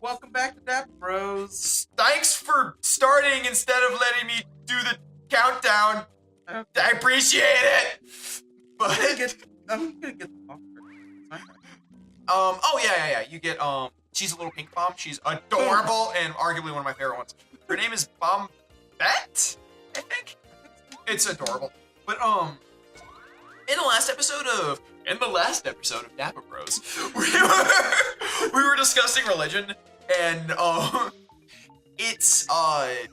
Welcome back to Dapper Bros. Thanks for starting instead of letting me do the countdown. Okay. I appreciate it. But I'm gonna get the bomb first. oh yeah. You get she's a little pink bomb. She's adorable and arguably one of my favorite ones. Her name is Bombette, I think. It's adorable. But in the last episode of Dapper Bros, we were discussing religion, and it's always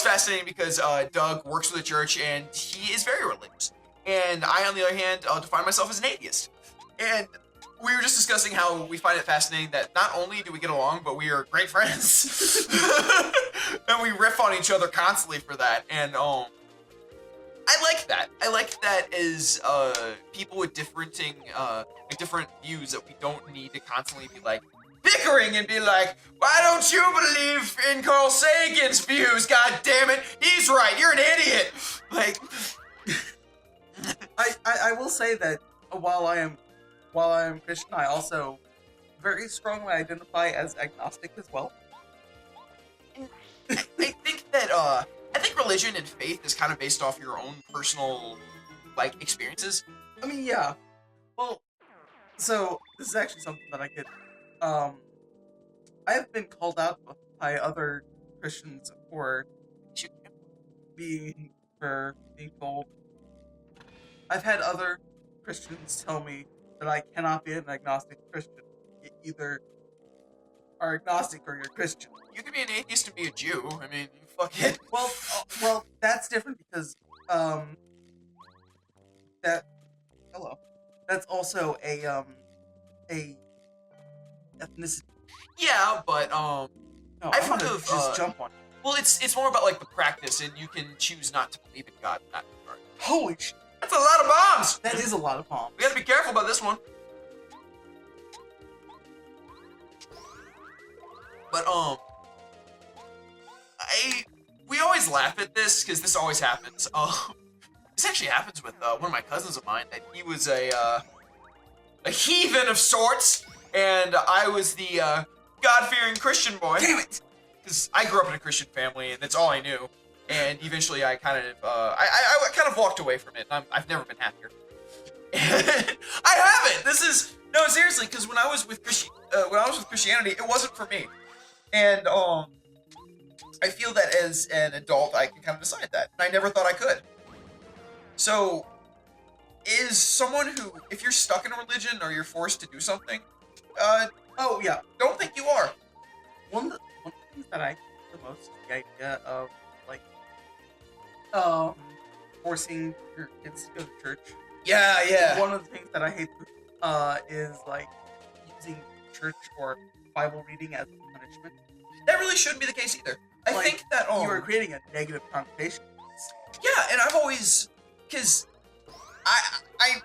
fascinating because Doug works for the church and he is very religious, and I, on the other hand, define myself as an atheist. And we were just discussing how we find it fascinating that not only do we get along, but we are great friends, and we riff on each other constantly for that. And I like that. I like that as people with different views, that we don't need to constantly be like bickering and be like, why don't you believe in Carl Sagan's views? God damn it, he's right. You're an idiot. Like, I will say that while I am Christian, I also very strongly identify as agnostic as well. I think religion and faith is kind of based off your own personal experiences. I mean, yeah. Well, so this is actually something that I could. I have been called out by other Christians for being told. I've had other Christians tell me that I cannot be an agnostic Christian. You either are agnostic or you're Christian. You can be an atheist and be a Jew. I mean, you fucking. Well, that's different because that's also a ethnicity. Yeah, but No, I've I'm heard gonna of just jump on. well, it's more about the practice, and you can choose not to believe in God in that regard. Holy shit! That's a lot of bombs. That is a lot of bombs. We gotta be careful about this one. But we always laugh at this because this always happens. This actually happens with one of my cousins of mine. That he was a heathen of sorts, and I was the God-fearing Christian boy. Damn it! Because I grew up in a Christian family, and that's all I knew. And eventually, I kind of walked away from it. I've never been happier. I haven't. No, seriously. Because when I was with Christianity, it wasn't for me. And I feel that as an adult, I can kind of decide that. And I never thought I could. So, is someone who, if you're stuck in a religion or you're forced to do something, Oh yeah. don't think you are. One of the things that I hate the most is the idea of forcing your kids to go to church. Yeah. One of the things that I hate is using church or Bible reading as a punishment. That really shouldn't be the case either. I think that you are creating a negative connotation. Yeah, and I've always, because I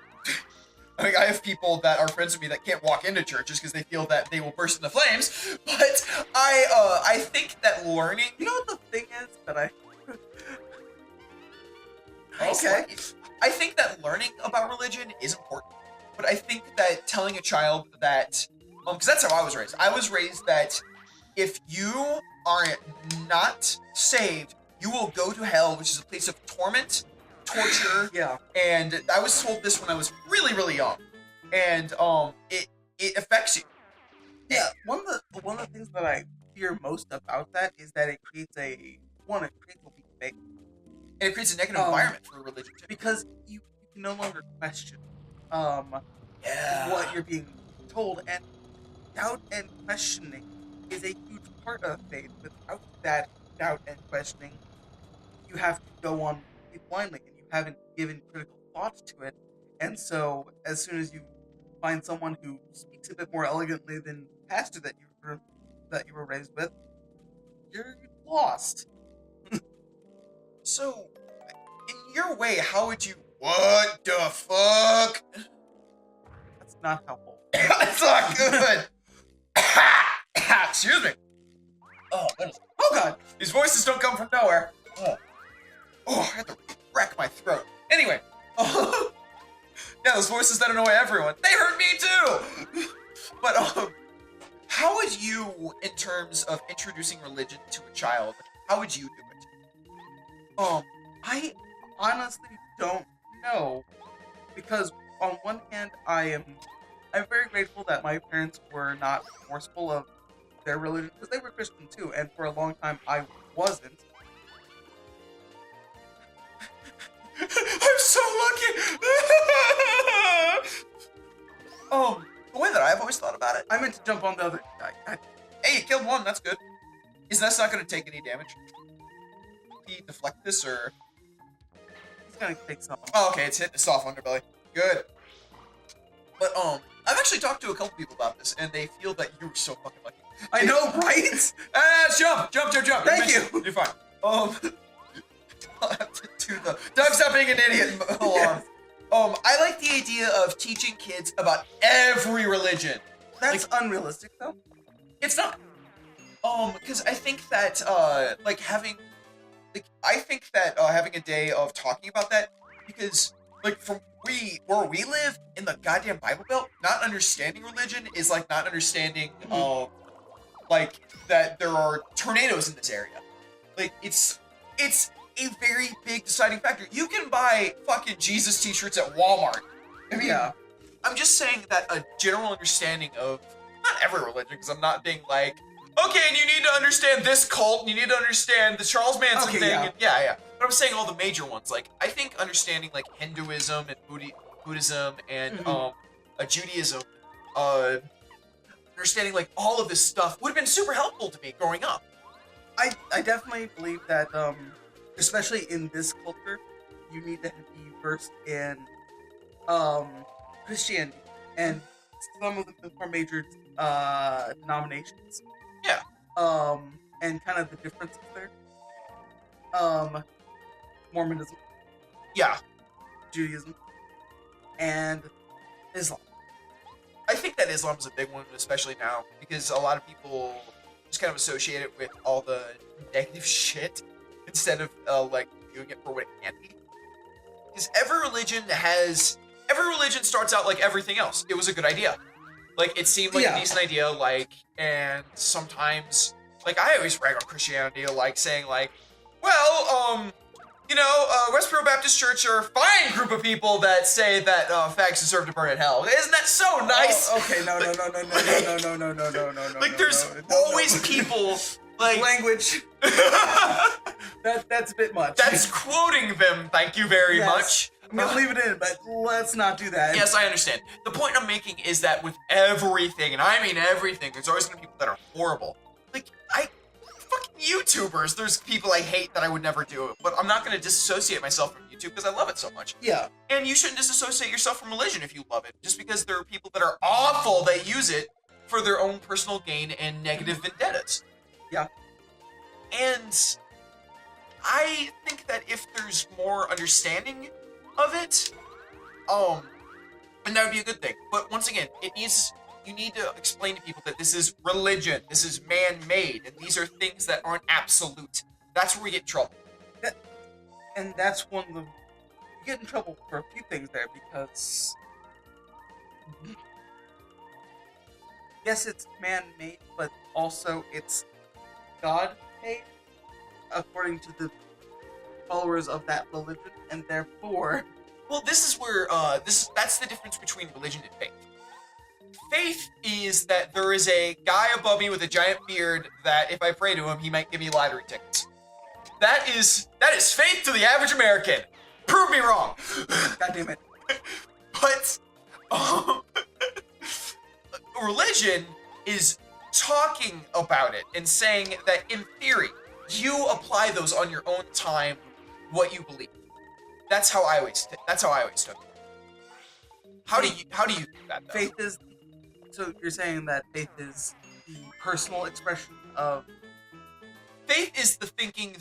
have people that are friends with me that can't walk into churches because they feel that they will burst into flames. But I think that learning. You know what the thing is that I. Okay. I think that learning about religion is important, but I think that telling a child that, because that's how I was raised. I was raised that if you are not saved, you will go to hell, which is a place of torment, torture. Yeah. And I was told this when I was really, really young, and it affects you. Yeah. One of the things that I fear most about that is that it creates a weak faith. And it creates a negative environment for religion too. Because you can no longer question Yeah. what you're being told, and doubt and questioning is a huge part of faith. Without that doubt and questioning, you have to go on blindly, and you haven't given critical thought to it. And so, as soon as you find someone who speaks a bit more elegantly than the pastor that you were raised with, you're lost. So, in your way, how would you? What the fuck? That's not helpful. That's not good. Excuse me. Oh goodness. Oh god. These voices don't come from nowhere. Oh, I have to rack my throat. Anyway. Yeah, those voices that annoy everyone. They hurt me too. But how would you, in terms of introducing religion to a child, how would you do it? I honestly don't know, because on one hand, I'm very grateful that my parents were not forceful of their religion, because they were Christian too, and for a long time I wasn't. I'm so lucky. The way that I've always thought about it, I meant to jump on the other guy. hey, you killed one. That's good. That's not going to take any damage. Did he deflect this or? He's gonna take some. Oh, okay, it's hitting the soft underbelly. Good. But I've actually talked to a couple people about this, and they feel that you were so fucking lucky. I know, right? Jump. Thank you. You're fine. I'll have to do the Doug, stop being an idiot alarm. I like the idea of teaching kids about every religion. That's unrealistic, though. It's not. Because I think that having a day of talking about that, because like from where we live in the goddamn Bible Belt, not understanding religion is like not understanding like that there are tornadoes in this area. Like it's a very big deciding factor. You can buy fucking Jesus t-shirts at Walmart. I mean, Yeah. I'm just saying that a general understanding of not every religion, because I'm not being like, okay, and you need to understand this cult, and you need to understand the Charles Manson thing. Yeah. And yeah. But I'm saying all the major ones. Like, I think understanding like Hinduism and Buddhism and Judaism, understanding like all of this stuff would have been super helpful to me growing up. I definitely believe that, especially in this culture, you need to be versed in Christianity and some of the more major denominations. Yeah. And kind of the differences there. Mormonism, Yeah. Judaism, and Islam. I think that Islam is a big one, especially now, because a lot of people just kind of associate it with all the negative shit instead of like doing it for what it can be. Because every religion starts out like everything else. It was a good idea. Like it seemed like a decent idea, like, and sometimes like I always rag on Christianity, like saying like, well, Westboro Baptist Church are a fine group of people that say that fags deserve to burn in hell. Isn't that so nice? Oh, okay, no. Like there's always people like language. That's a bit much. That's quoting them. Thank you very much. I'm gonna leave it in, but let's not do that. Yes, I understand. The point I'm making is that with everything, and I mean everything, there's always gonna be people that are horrible. Like fucking YouTubers, there's people I hate that I would never do it, but I'm not gonna disassociate myself from YouTube because I love it so much. Yeah. And you shouldn't disassociate yourself from religion if you love it, just because there are people that are awful that use it for their own personal gain and negative vendettas. Yeah. And I think that if there's more understanding of it, and that would be a good thing. But once again, you need to explain to people that this is religion, this is man-made, and these are things that aren't absolute. That's where we get in trouble. And that's one of the... You get in trouble for a few things there, because... Yes, it's man-made, but also it's God-made, according to the followers of that religion, and therefore... Well, this is where, that's the difference between religion and faith. Faith is that there is a guy above me with a giant beard that if I pray to him, he might give me lottery tickets. That is faith to the average American. Prove me wrong. God damn it. But religion is talking about it and saying that in theory, you apply those on your own time, what you believe. That's how I always took it. How do you do that, though? Faith is... So you're saying that faith is the personal expression of... Faith is the thinking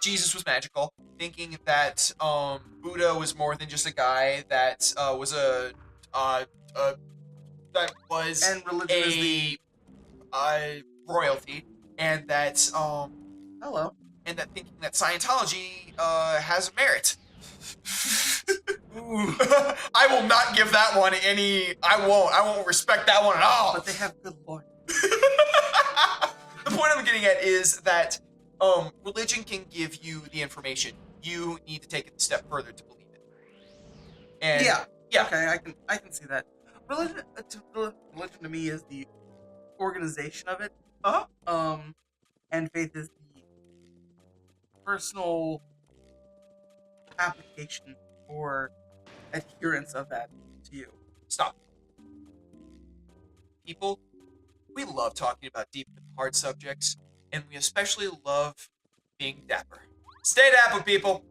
Jesus was magical, thinking that Buddha was more than just a guy that was and religion is royalty, and that hello, and that thinking that Scientology has merit. I will not give that one any. I won't respect that one at all. But they have good lawyers. getting at is that religion can give you the information. You need to take it a step further to believe it. And Yeah. yeah, Okay, I can see that. Religion to me is the organization of it. uh-huh. And faith is the personal application or adherence of that to you. Stop. People, we love talking about deep and hard subjects, and we especially love being dapper. Stay dapper, people!